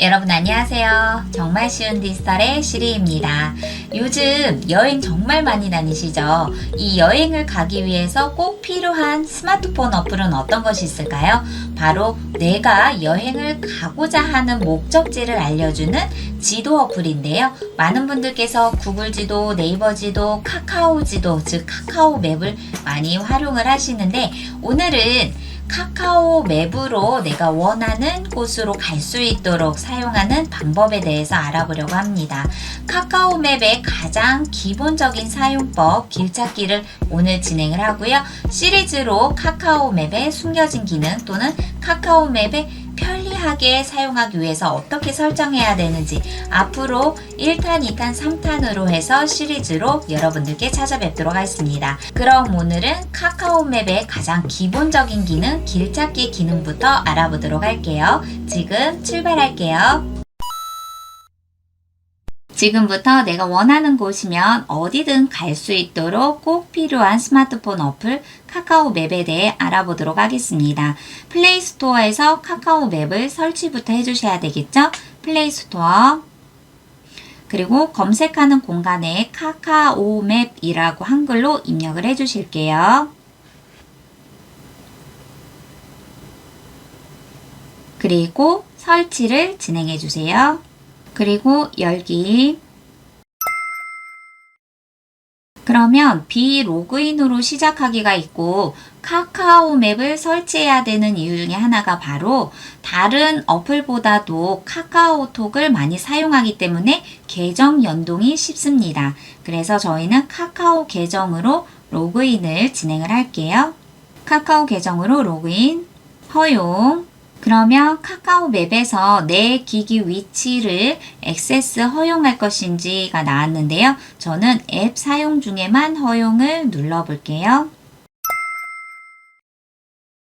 여러분 안녕하세요. 정말 쉬운 디지털의 시리입니다. 요즘 여행 정말 많이 다니시죠? 이 여행을 가기 위해서 꼭 필요한 스마트폰 어플은 어떤 것이 있을까요? 바로 내가 여행을 가고자 하는 목적지를 알려주는 지도 어플인데요. 많은 분들께서 구글 지도, 네이버 지도, 카카오 지도, 즉 카카오 맵을 많이 활용을 하시는데 오늘은 카카오 맵으로 내가 원하는 곳으로 갈 수 있도록 사용하는 방법에 대해서 알아보려고 합니다. 카카오 맵의 가장 기본적인 사용법, 길찾기를 오늘 진행을 하고요. 시리즈로 카카오 맵의 숨겨진 기능 또는 카카오 맵의 편리하게 사용하기 위해서 어떻게 설정해야 되는지 앞으로 1탄, 2탄, 3탄으로 해서 시리즈로 여러분들께 찾아뵙도록 하겠습니다. 그럼 오늘은 카카오 맵의 가장 기본적인 기능, 길찾기 기능부터 알아보도록 할게요. 지금 출발할게요. 지금부터 내가 원하는 곳이면 어디든 갈 수 있도록 꼭 필요한 스마트폰 어플 카카오 맵에 대해 알아보도록 하겠습니다. 플레이 스토어에서 카카오 맵을 설치부터 해주셔야 되겠죠? 플레이 스토어 그리고 검색하는 공간에 카카오 맵이라고 한글로 입력을 해주실게요. 그리고 설치를 진행해 주세요. 그리고 열기. 그러면 비로그인으로 시작하기가 있고 카카오 맵을 설치해야 되는 이유 중에 하나가 바로 다른 어플보다도 카카오톡을 많이 사용하기 때문에 계정 연동이 쉽습니다. 그래서 저희는 카카오 계정으로 로그인을 진행을 할게요. 카카오 계정으로 로그인, 허용. 그러면 카카오 맵에서 내 기기 위치를 액세스 허용할 것인지가 나왔는데요. 저는 앱 사용 중에만 허용을 눌러볼게요.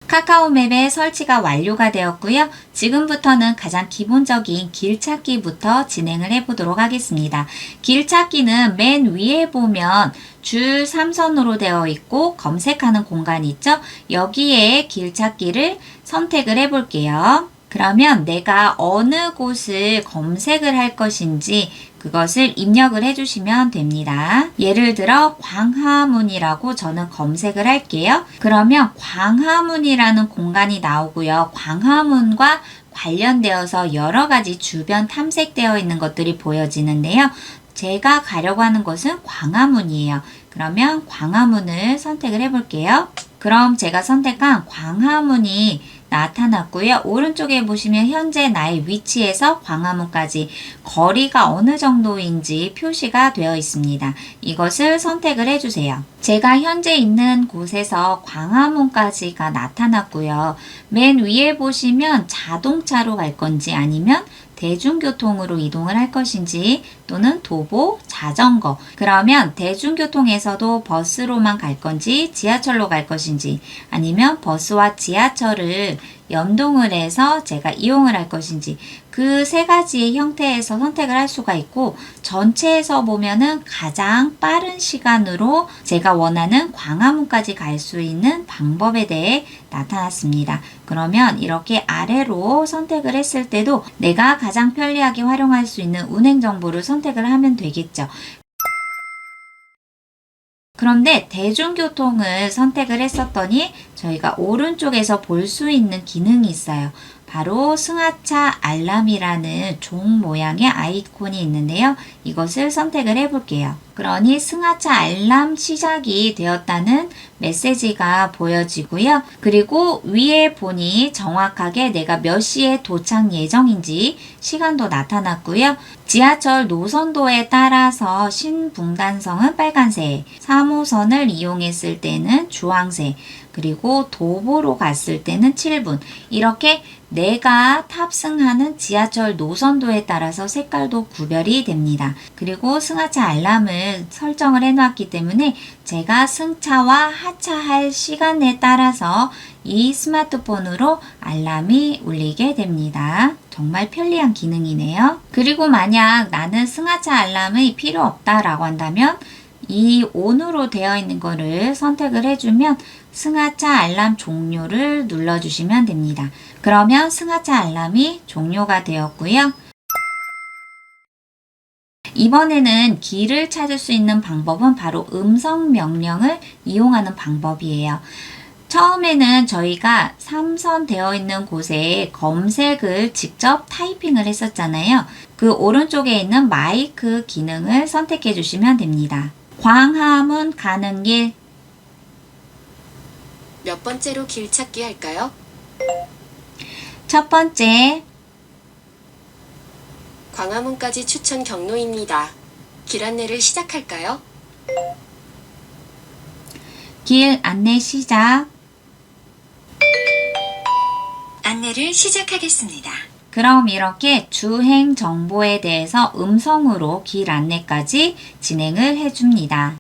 카카오 맵의 설치가 완료가 되었고요. 지금부터는 가장 기본적인 길찾기부터 진행을 해보도록 하겠습니다. 길찾기는 맨 위에 보면 줄 3선으로 되어 있고 검색하는 공간이 있죠. 여기에 길찾기를 선택을 해볼게요. 그러면 내가 어느 곳을 검색을 할 것인지 그것을 입력을 해주시면 됩니다. 예를 들어 광화문이라고 저는 검색을 할게요. 그러면 광화문이라는 공간이 나오고요. 광화문과 관련되어서 여러 가지 주변 탐색되어 있는 것들이 보여지는데요. 제가 가려고 하는 곳은 광화문이에요. 그러면 광화문을 선택을 해볼게요. 그럼 제가 선택한 광화문이 나타났고요. 오른쪽에 보시면 현재 나의 위치에서 광화문까지 거리가 어느 정도인지 표시가 되어 있습니다. 이것을 선택을 해주세요. 제가 현재 있는 곳에서 광화문까지가 나타났고요. 맨 위에 보시면 자동차로 갈 건지 아니면 대중교통으로 이동을 할 것인지 또는 도보, 자전거. 그러면 대중교통에서도 버스로만 갈 건지 지하철로 갈 것인지 아니면 버스와 지하철을 연동을 해서 제가 이용을 할 것인지 그 세 가지의 형태에서 선택을 할 수가 있고 전체에서 보면은 가장 빠른 시간으로 제가 원하는 광화문까지 갈 수 있는 방법에 대해 나타났습니다. 그러면 이렇게 아래로 선택을 했을 때도 내가 가장 편리하게 활용할 수 있는 운행 정보를 선택을 하면 되겠죠. 그런데 대중교통을 선택을 했었더니 저희가 오른쪽에서 볼 수 있는 기능이 있어요. 바로 승하차 알람이라는 종 모양의 아이콘이 있는데요. 이것을 선택을 해볼게요. 그러니 승하차 알람 시작이 되었다는 메시지가 보여지고요. 그리고 위에 보니 정확하게 내가 몇 시에 도착 예정인지 시간도 나타났고요. 지하철 노선도에 따라서 신분당선은 빨간색, 3호선을 이용했을 때는 주황색, 그리고 도보로 갔을 때는 7분. 이렇게 내가 탑승하는 지하철 노선도에 따라서 색깔도 구별이 됩니다. 그리고 승하차 알람을 설정을 해놨기 때문에 제가 승차와 하차할 시간에 따라서 이 스마트폰으로 알람이 울리게 됩니다. 정말 편리한 기능이네요. 그리고 만약 나는 승하차 알람이 필요 없다라고 한다면 이 ON으로 되어 있는 거를 선택을 해주면 승하차 알람 종료를 눌러주시면 됩니다. 그러면 승하차 알람이 종료가 되었고요. 이번에는 길을 찾을 수 있는 방법은 바로 음성 명령을 이용하는 방법이에요. 처음에는 저희가 3선 되어 있는 곳에 검색을 직접 타이핑을 했었잖아요. 그 오른쪽에 있는 마이크 기능을 선택해 주시면 됩니다. 광화문 가는 길. 몇 번째로 길 찾기 할까요? 첫 번째, 광화문까지 추천 경로입니다. 길 안내를 시작할까요? 길 안내 시작. 안내를 시작하겠습니다. 그럼 이렇게 주행 정보에 대해서 음성으로 길 안내까지 진행을 해줍니다.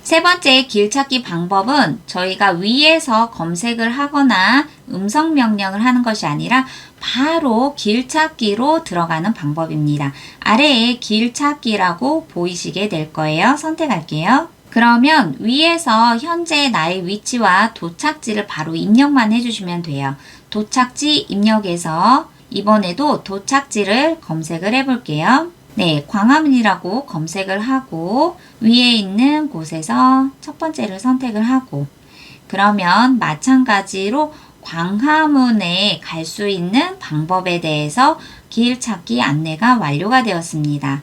세 번째 길 찾기 방법은 저희가 위에서 검색을 하거나 음성 명령을 하는 것이 아니라 바로 길 찾기로 들어가는 방법입니다. 아래에 길 찾기라고 보이시게 될 거예요. 선택할게요. 그러면 위에서 현재 나의 위치와 도착지를 바로 입력만 해주시면 돼요. 도착지 입력에서 이번에도 도착지를 검색을 해볼게요. 네, 광화문이라고 검색을 하고 위에 있는 곳에서 첫 번째를 선택을 하고 그러면 마찬가지로 광화문에 갈 수 있는 방법에 대해서 길 찾기 안내가 완료가 되었습니다.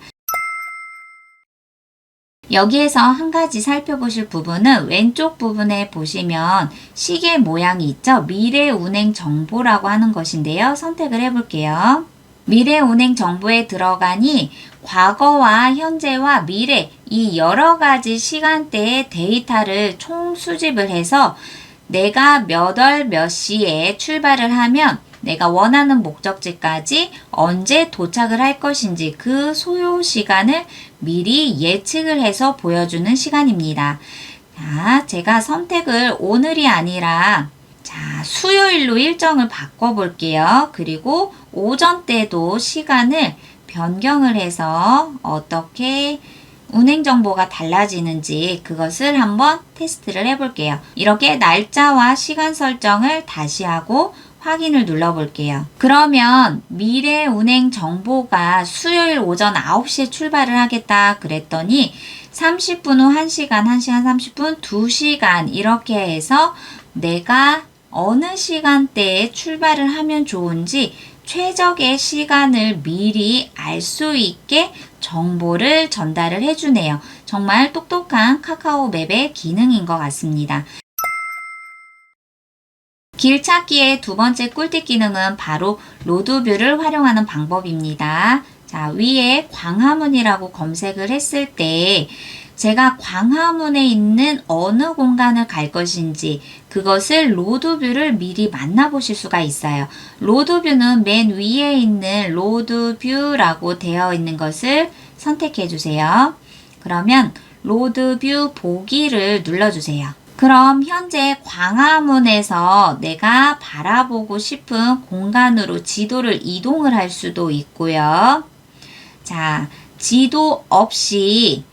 여기에서 한 가지 살펴보실 부분은 왼쪽 부분에 보시면 시계 모양이 있죠? 미래 운행 정보라고 하는 것인데요. 선택을 해볼게요. 미래 운행 정보에 들어가니 과거와 현재와 미래 이 여러 가지 시간대의 데이터를 총 수집을 해서 내가 몇 월 몇 시에 출발을 하면 내가 원하는 목적지까지 언제 도착을 할 것인지 그 소요 시간을 미리 예측을 해서 보여주는 시간입니다. 자, 제가 선택을 오늘이 아니라 수요일로 일정을 바꿔볼게요. 그리고 오전 때도 시간을 변경을 해서 어떻게 운행 정보가 달라지는지 그것을 한번 테스트를 해볼게요. 이렇게 날짜와 시간 설정을 다시 하고 확인을 눌러볼게요. 그러면 미래 운행 정보가 수요일 오전 9시에 출발을 하겠다 그랬더니 30분 후 1시간, 1시간 30분, 2시간 이렇게 해서 내가 어느 시간대에 출발을 하면 좋은지 최적의 시간을 미리 알 수 있게 정보를 전달을 해주네요. 정말 똑똑한 카카오 맵의 기능인 것 같습니다. 길 찾기의 두 번째 꿀팁 기능은 바로 로드뷰를 활용하는 방법입니다. 자, 위에 광화문이라고 검색을 했을 때 제가 광화문에 있는 어느 공간을 갈 것인지 그것을 로드뷰를 미리 만나보실 수가 있어요. 로드뷰는 맨 위에 있는 로드뷰라고 되어 있는 것을 선택해 주세요. 그러면 로드뷰 보기를 눌러주세요. 그럼 현재 광화문에서 내가 바라보고 싶은 공간으로 지도를 이동을 할 수도 있고요. 자, 지도 없이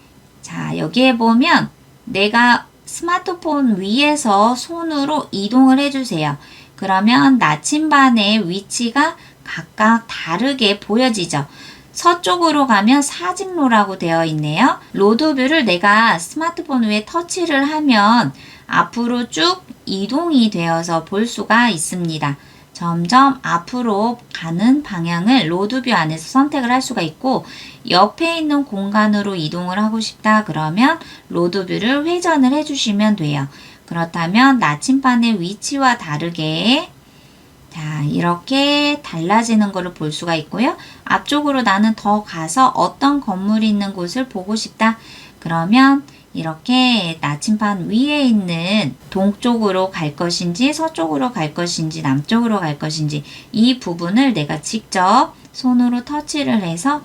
여기에 보면 내가 스마트폰 위에서 손으로 이동을 해주세요. 그러면 나침반의 위치가 각각 다르게 보여지죠. 서쪽으로 가면 사직로라고 되어 있네요. 로드뷰를 내가 스마트폰 위에 터치를 하면 앞으로 쭉 이동이 되어서 볼 수가 있습니다. 점점 앞으로 가는 방향을 로드뷰 안에서 선택을 할 수가 있고 옆에 있는 공간으로 이동을 하고 싶다 그러면 로드뷰를 회전을 해주시면 돼요. 그렇다면 나침반의 위치와 다르게 이렇게 달라지는 것을 볼 수가 있고요. 앞쪽으로 나는 더 가서 어떤 건물이 있는 곳을 보고 싶다. 그러면 이렇게 나침반 위에 있는 동쪽으로 갈 것인지 서쪽으로 갈 것인지 남쪽으로 갈 것인지 이 부분을 내가 직접 손으로 터치를 해서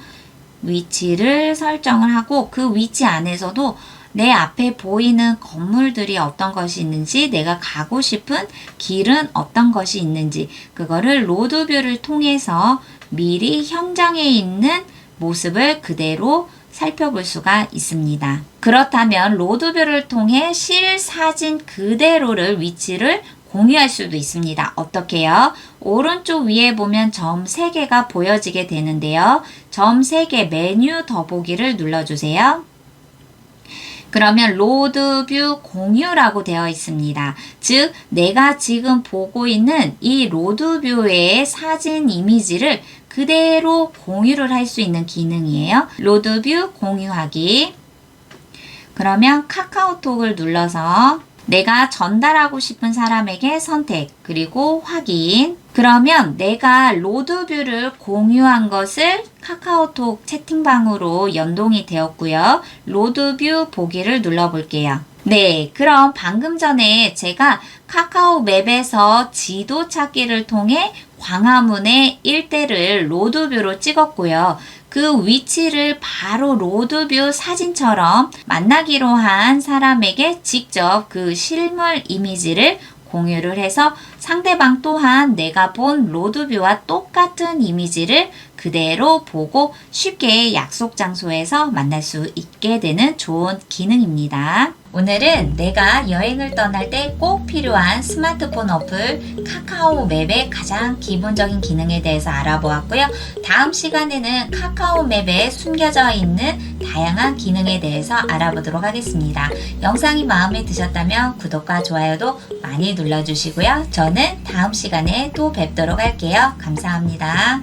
위치를 설정을 하고 그 위치 안에서도 내 앞에 보이는 건물들이 어떤 것이 있는지 내가 가고 싶은 길은 어떤 것이 있는지 그거를 로드뷰를 통해서 미리 현장에 있는 모습을 그대로 살펴볼 수가 있습니다. 그렇다면 로드뷰를 통해 실사진 그대로를 위치를 공유할 수도 있습니다. 어떻게요? 오른쪽 위에 보면 점 3개가 보여지게 되는데요. 점 3개 메뉴 더보기를 눌러주세요. 그러면 로드뷰 공유라고 되어 있습니다. 즉 내가 지금 보고 있는 이 로드뷰의 사진 이미지를 그대로 공유를 할 수 있는 기능이에요. 로드뷰 공유하기. 그러면 카카오톡을 눌러서 내가 전달하고 싶은 사람에게 선택, 그리고 확인. 그러면 내가 로드뷰를 공유한 것을 카카오톡 채팅방으로 연동이 되었고요. 로드뷰 보기를 눌러볼게요. 네, 그럼 방금 전에 제가 카카오 맵에서 지도 찾기를 통해 광화문의 일대를 로드뷰로 찍었고요. 그 위치를 바로 로드뷰 사진처럼 만나기로 한 사람에게 직접 그 실물 이미지를 공유를 해서 상대방 또한 내가 본 로드뷰와 똑같은 이미지를 그대로 보고 쉽게 약속 장소에서 만날 수 있게 되는 좋은 기능입니다. 오늘은 내가 여행을 떠날 때 꼭 필요한 스마트폰 어플 카카오 맵의 가장 기본적인 기능에 대해서 알아보았고요. 다음 시간에는 카카오 맵에 숨겨져 있는 다양한 기능에 대해서 알아보도록 하겠습니다. 영상이 마음에 드셨다면 구독과 좋아요도 많이 눌러주시고요. 저는 다음 시간에 또 뵙도록 할게요. 감사합니다.